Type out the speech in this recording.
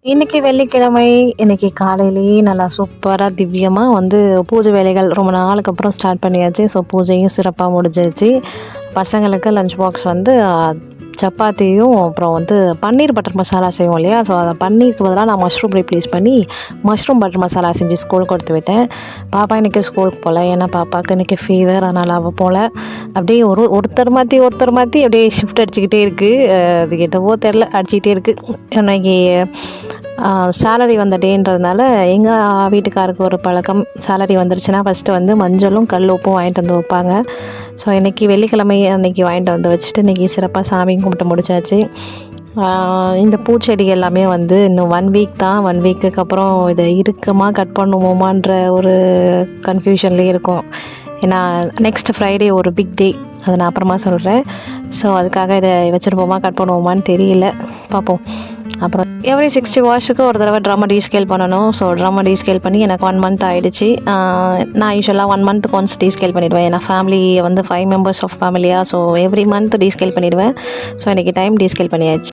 இன்னைக்கு வெள்ளிக்கிழமை. இன்னைக்கு காலையிலேயே நல்லா சூப்பரா திவ்யமா வந்து பூஜை வேலைகள் ரொம்ப நாளுக்கு அப்புறம் ஸ்டார்ட் பண்ணியாச்சு. ஸோ பூஜையும் சிறப்பாக முடிஞ்சிருச்சு. பசங்களுக்கு லஞ்ச் பாக்ஸ் வந்து சப்பாத்தியும் அப்புறம் வந்து பன்னீர் பட்டர் மசாலா செய்வோம் இல்லையா? ஸோ அதை பன்னீருக்கு பதிலாக நான் மஷ்ரூம் ரீப்ளேஸ் பண்ணி மஷ்ரூம் பட்டர் மசாலா செஞ்சு ஸ்கூலுக்கு கொடுத்து விட்டேன். பாப்பா இன்றைக்கி ஸ்கூலுக்கு போகல. ஏன்னா பாப்பாவுக்கு இன்றைக்கி ஃபீவர், அதனால் அவள் போகல. அப்படியே ஒருத்தர் மாற்றி அப்படியே ஷிஃப்ட் அடிச்சுக்கிட்டே இருக்குது. அது என்னவோ தெரில, அடிச்சுக்கிட்டே இருக்குது. இன்னைக்கு சேலரி வந்த டேன்றதுனால எங்கள் வீட்டுக்காருக்கு ஒரு பழக்கம். சேலரி வந்துருச்சுன்னா ஃபஸ்ட்டு வந்து மஞ்சளும் கல் உப்பும் வாங்கிட்டு வந்து வைப்பாங்க. ஸோ இன்றைக்கி வெள்ளிக்கிழமை அன்றைக்கி வாங்கிட்டு வந்து வச்சுட்டு இன்றைக்கி சிறப்பாக சாமி கும்பிட்டு முடிச்சாச்சு. இந்த பூச்செடி எல்லாமே வந்து இன்னும் 1 வீக் தான். 1 வீக்குக்கு அப்புறம் இதை இறுக்கமாக கட் பண்ணுவோமான்ற ஒரு கன்ஃபியூஷன்லேயே இருக்கும். ஏன்னா நெக்ஸ்ட் ஃப்ரைடே ஒரு பிக் டே, அதை நான் அப்புறமா சொல்கிறேன். ஸோ அதுக்காக இதை வச்சுருப்போமா கட் பண்ணுவோமான்னு தெரியல, பார்ப்போம். அப்புறம் எவ்ரி 60 வாஷுக்கு ஒரு தடவை ட்ரம்மை டீஸ்கேல் பண்ணணும். ஸோ ட்ரம்மை டீஸ்கேல் பண்ணி எனக்கு 1 மந்த் ஆகிடுச்சு. நான் யூஸ்வலாக 1 மந்த்துக்கு ஒன்ஸ் டீஸ்கேல் பண்ணிவிடுவேன். ஏன்னா ஃபேமிலி வந்து 5 மெம்பர்ஸ் ஆஃப் ஃபேமிலியாக. ஸோ எவ்ரி மந்த் டீஸ்கேல் பண்ணிவிடுவேன். ஸோ இன்றைக்கி டைம் டீஸ்கேல் பண்ணியாச்சு.